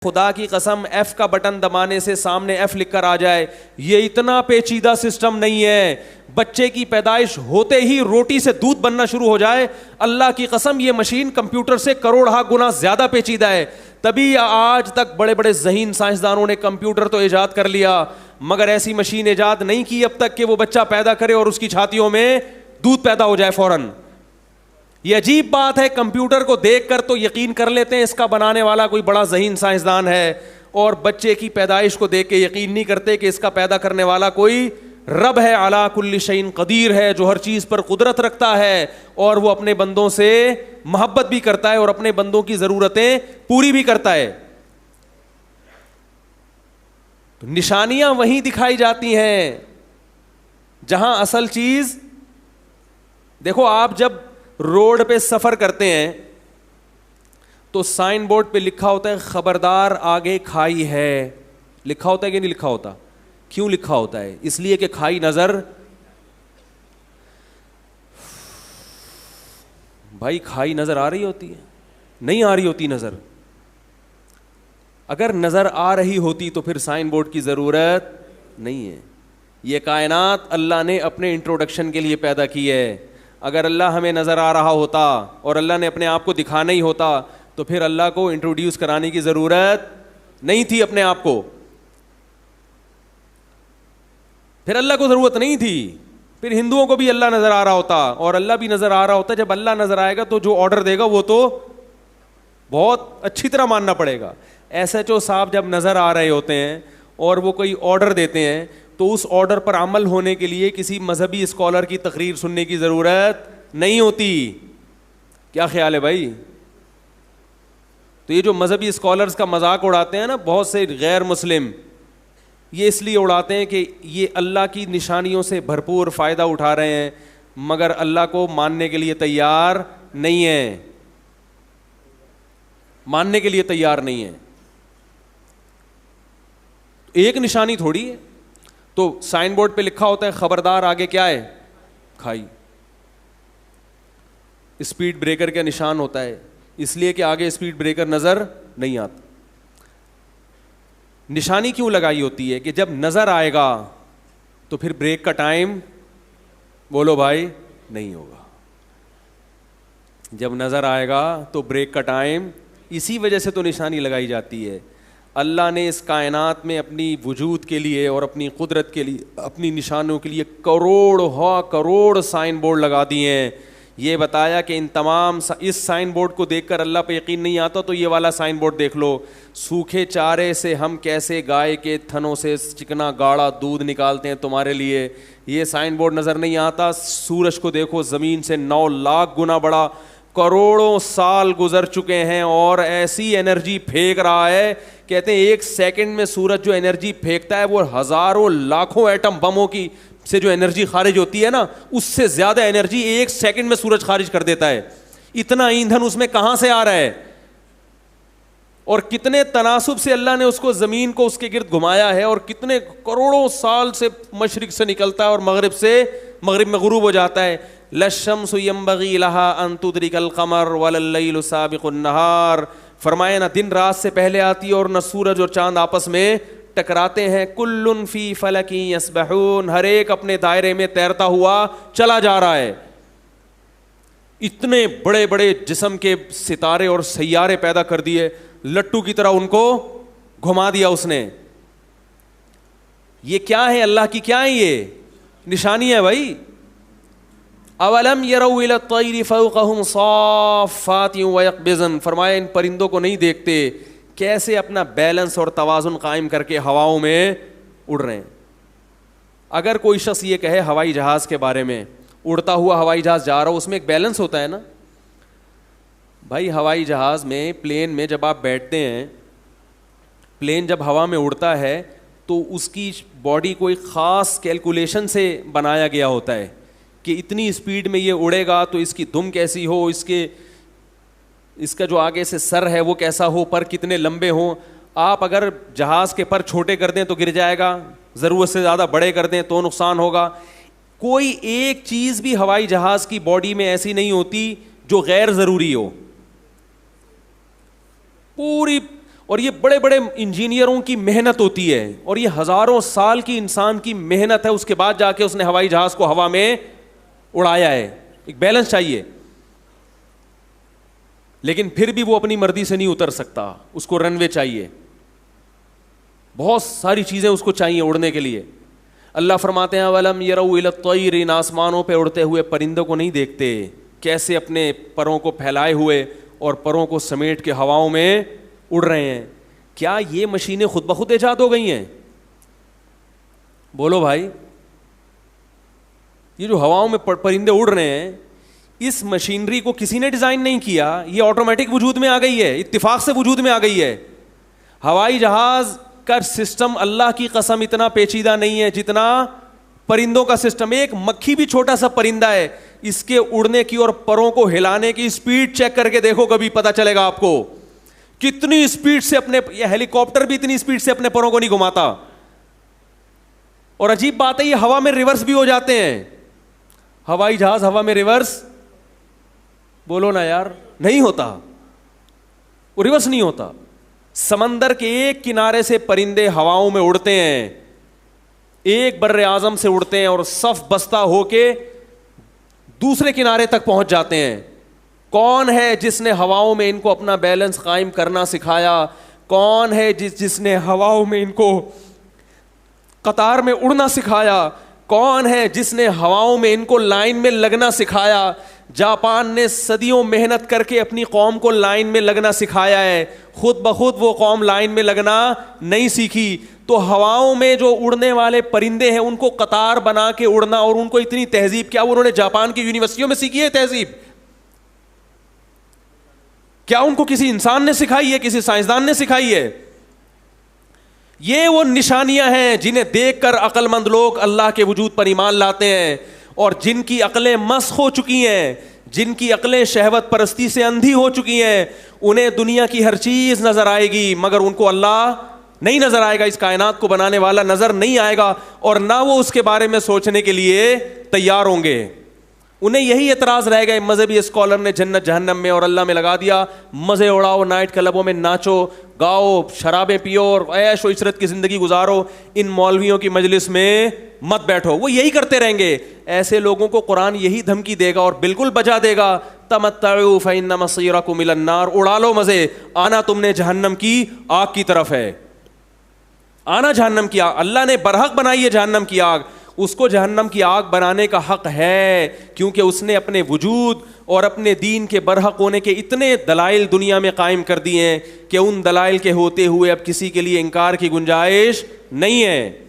خدا کی قسم ایف کا بٹن دبانے سے سامنے ایف لکھ کر آ جائے. یہ اتنا پیچیدہ سسٹم نہیں ہے. بچے کی پیدائش ہوتے ہی روٹی سے دودھ بننا شروع ہو جائے, اللہ کی قسم یہ مشین کمپیوٹر سے کروڑ گنا زیادہ پیچیدہ ہے. تبھی آج تک بڑے بڑے ذہین سائنسدانوں نے کمپیوٹر تو ایجاد کر لیا, مگر ایسی مشین ایجاد نہیں کی اب تک کہ وہ بچہ پیدا کرے اور اس کی چھاتیوں میں دودھ پیدا ہو جائے فوراً. یہ عجیب بات ہے, کمپیوٹر کو دیکھ کر تو یقین کر لیتے ہیں اس کا بنانے والا کوئی بڑا ذہین سائنسدان ہے, اور بچے کی پیدائش کو دیکھ کے یقین نہیں کرتے کہ اس کا پیدا کرنے والا کوئی رب ہے, علی کل شیء قدیر ہے, جو ہر چیز پر قدرت رکھتا ہے, اور وہ اپنے بندوں سے محبت بھی کرتا ہے اور اپنے بندوں کی ضرورتیں پوری بھی کرتا ہے. تو نشانیاں وہیں دکھائی جاتی ہیں جہاں اصل چیز. دیکھو آپ جب روڈ پہ سفر کرتے ہیں تو سائن بورڈ پہ لکھا ہوتا ہے خبردار آگے کھائی ہے, لکھا ہوتا ہے کہ نہیں لکھا ہوتا؟ کیوں لکھا ہوتا ہے؟ اس لیے کہ کھائی نظر, بھائی کھائی نظر آ رہی ہوتی ہے, نہیں آ رہی ہوتی نظر. اگر نظر آ رہی ہوتی تو پھر سائن بورڈ کی ضرورت نہیں ہے. یہ کائنات اللہ نے اپنے انٹروڈکشن کے لیے پیدا کی ہے. اگر اللہ ہمیں نظر آ رہا ہوتا اور اللہ نے اپنے آپ کو دکھانا ہی ہوتا تو پھر اللہ کو انٹروڈیوس کرانے کی ضرورت نہیں تھی اپنے آپ کو, پھر اللہ کو ضرورت نہیں تھی. پھر ہندوؤں کو بھی اللہ نظر آ رہا ہوتا اور اللہ بھی نظر آ رہا ہوتا. جب اللہ نظر آئے گا تو جو آرڈر دے گا وہ تو بہت اچھی طرح ماننا پڑے گا. ایس ایچ او صاحب جب نظر آ رہے ہوتے ہیں اور وہ کوئی آرڈر دیتے ہیں تو اس آرڈر پر عمل ہونے کے لیے کسی مذہبی اسکالر کی تقریر سننے کی ضرورت نہیں ہوتی. کیا خیال ہے بھائی؟ تو یہ جو مذہبی اسکالرز کا مذاق اڑاتے ہیں نا بہت سے غیر مسلم, یہ اس لیے اڑاتے ہیں کہ یہ اللہ کی نشانیوں سے بھرپور فائدہ اٹھا رہے ہیں مگر اللہ کو ماننے کے لیے تیار نہیں ہیں, ماننے کے لیے تیار نہیں ہیں. ایک نشانی تھوڑی ہے. تو سائن بورڈ پہ لکھا ہوتا ہے خبردار آگے کیا ہے, کھائی. اسپیڈ بریکر کا نشان ہوتا ہے اس لیے کہ آگے اسپیڈ بریکر نظر نہیں آتا. نشانی کیوں لگائی ہوتی ہے کہ جب نظر آئے گا تو پھر بریک کا ٹائم بولو بھائی نہیں ہوگا. جب نظر آئے گا تو بریک کا ٹائم, اسی وجہ سے تو نشانی لگائی جاتی ہے. اللہ نے اس کائنات میں اپنی وجود کے لیے اور اپنی قدرت کے لیے, اپنی نشانوں کے لیے کروڑ سائن بورڈ لگا دیے ہیں. یہ بتایا کہ ان تمام اس سائن بورڈ کو دیکھ کر اللہ پہ یقین نہیں آتا تو یہ والا سائن بورڈ دیکھ لو, سوکھے چارے سے ہم کیسے گائے کے تھنوں سے چکنا گاڑھا دودھ نکالتے ہیں تمہارے لیے. یہ سائن بورڈ نظر نہیں آتا. سورج کو دیکھو زمین سے 9 لاکھ گنا بڑا, کروڑوں سال گزر چکے ہیں اور ایسی انرجی پھینک رہا ہے. کہتے ہیں ایک سیکنڈ میں سورج جو انرجی پھینکتا ہے وہ ہزاروں لاکھوں ایٹم بموں کی سے جو انرجی خارج ہوتی ہے نا, اس سے زیادہ انرجی ایک سیکنڈ میں سورج خارج کر دیتا ہے. اتنا ایندھن اس میں کہاں سے آ رہا ہے, اور کتنے تناسب سے اللہ نے اس کو زمین کو اس کے گرد گھمایا ہے, اور کتنے کروڑوں سال سے مشرق سے نکلتا ہے اور مغرب میں غروب ہو جاتا ہے. للشمس ينبغي لها ان تدرك القمر ولا الليل سابق النهار. فرمایا نہ دن رات سے پہلے آتی ہے اور نہ سورج اور چاند آپس میں ٹکراتے ہیں. کل فی فلک یسبحون, ہر ایک اپنے دائرے میں تیرتا ہوا چلا جا رہا ہے. اتنے بڑے بڑے جسم کے ستارے اور سیارے پیدا کر دیے, لٹو کی طرح ان کو گھما دیا اس نے. یہ کیا ہے؟ اللہ کی کیا ہے یہ نشانی ہے بھائی. اولم یروا الی الطیر فوقہم صافات ویقبضن, فرمایا ان پرندوں کو نہیں دیکھتے کیسے اپنا بیلنس اور توازن قائم کر کے ہواؤں میں اڑ رہے ہیں. اگر کوئی شخص یہ کہے ہوائی جہاز کے بارے میں, اڑتا ہوا ہوائی جہاز جا رہا ہو, اس میں ایک بیلنس ہوتا ہے نا بھائی. ہوائی جہاز میں پلین میں جب آپ بیٹھتے ہیں, پلین جب ہوا میں اڑتا ہے تو اس کی باڈی کو ایک خاص کیلکولیشن سے بنایا گیا ہوتا ہے کہ اتنی اسپیڈ میں یہ اڑے گا تو اس کی دم کیسی ہو, اس کا جو آگے سے سر ہے وہ کیسا ہو, پر کتنے لمبے ہوں. آپ اگر جہاز کے پر چھوٹے کر دیں تو گر جائے گا, ضرورت سے زیادہ بڑے کر دیں تو نقصان ہوگا. کوئی ایک چیز بھی ہوائی جہاز کی باڈی میں ایسی نہیں ہوتی جو غیر ضروری ہو پوری. اور یہ بڑے بڑے انجینئروں کی محنت ہوتی ہے, اور یہ ہزاروں سال کی انسان کی محنت ہے, اس کے بعد جا کے اس نے ہوائی جہاز کو ہوا میں اڑایا ہے. ایک بیلنس چاہیے, لیکن پھر بھی وہ اپنی مرضی سے نہیں اتر سکتا, اس کو رن وے چاہیے, بہت ساری چیزیں اس کو چاہیے اڑنے کے لیے. اللہ فرماتے ہیں وَلَمْ يَرَوْا إِلَى الطَّيْرِ, ان آسمانوں پہ اڑتے ہوئے پرندوں کو نہیں دیکھتے کیسے اپنے پروں کو پھیلائے ہوئے اور پروں کو سمیٹ کے ہواؤں میں اڑ رہے ہیں. کیا یہ مشینیں خود بخود ایجاد ہو گئی ہیں؟ بولو بھائی, یہ جو ہواؤں میں پرندے اڑ رہے ہیں, اس مشینری کو کسی نے ڈیزائن نہیں کیا, یہ آٹومیٹک وجود میں آ گئی ہے, اتفاق سے وجود میں آ گئی ہے. ہوائی جہاز کا سسٹم اللہ کی قسم اتنا پیچیدہ نہیں ہے جتنا پرندوں کا سسٹم. ایک مکھی بھی چھوٹا سا پرندہ ہے, اس کے اڑنے کی اور پروں کو ہلانے کی سپیڈ چیک کر کے دیکھو, کبھی پتہ چلے گا آپ کو کتنی سپیڈ سے اپنے, یہ ہیلی کاپٹر بھی اتنی سپیڈ سے اپنے پروں کو نہیں گھماتا. اور عجیب بات ہے, یہ ہوا میں ریورس بھی ہو جاتے ہیں. ہوائی جہاز ہوا میں ریورس, بولو نا یار, نہیں ہوتا, وہ ریورس نہیں ہوتا. سمندر کے ایک کنارے سے پرندے ہواؤں میں اڑتے ہیں, ایک بر اعظم سے اڑتے ہیں اور صف بستہ ہو کے دوسرے کنارے تک پہنچ جاتے ہیں. کون ہے جس نے ہواؤں میں ان کو اپنا بیلنس قائم کرنا سکھایا؟ کون ہے جس نے ہواؤں میں ان کو قطار میں اڑنا سکھایا؟ کون ہے جس نے ہواؤں میں ان کو لائن میں لگنا سکھایا؟ جاپان نے صدیوں محنت کر کے اپنی قوم کو لائن میں لگنا سکھایا ہے, خود بخود وہ قوم لائن میں لگنا نہیں سیکھی. تو ہواؤں میں جو اڑنے والے پرندے ہیں ان کو قطار بنا کے اڑنا, اور ان کو اتنی تہذیب, کیا انہوں نے جاپان کی یونیورسٹیوں میں سیکھی ہے تہذیب؟ کیا ان کو کسی انسان نے سکھائی ہے, کسی سائنسدان نے سکھائی ہے؟ یہ وہ نشانیاں ہیں جنہیں دیکھ کر عقل مند لوگ اللہ کے وجود پر ایمان لاتے ہیں, اور جن کی عقلیں مسخ ہو چکی ہیں, جن کی عقلیں شہوت پرستی سے اندھی ہو چکی ہیں, انہیں دنیا کی ہر چیز نظر آئے گی مگر ان کو اللہ نہیں نظر آئے گا, اس کائنات کو بنانے والا نظر نہیں آئے گا, اور نہ وہ اس کے بارے میں سوچنے کے لیے تیار ہوں گے. انہیں یہی اعتراض رہ گئے مذہبی اسکالر نے جنت جہنم میں اور اللہ میں لگا دیا. مزے اڑاؤ, نائٹ کلبوں میں ناچو گاؤ, شرابیں پیو اور عیش و عشرت کی زندگی گزارو, ان مولویوں کی مجلس میں مت بیٹھو. وہ یہی کرتے رہیں گے. ایسے لوگوں کو قرآن یہی دھمکی دے گا اور بالکل بجا دے گا, تمتعوا فإن مصيركم إلى النار, اڑا لو مزے, آنا تم نے جہنم کی آگ کی طرف ہے, آنا جہنم کی آگ. اللہ نے برحق بنائی ہے جہنم کی آگ, اس کو جہنم کی آگ بنانے کا حق ہے, کیونکہ اس نے اپنے وجود اور اپنے دین کے برحق ہونے کے اتنے دلائل دنیا میں قائم کر دیے ہیں کہ ان دلائل کے ہوتے ہوئے اب کسی کے لیے انکار کی گنجائش نہیں ہے.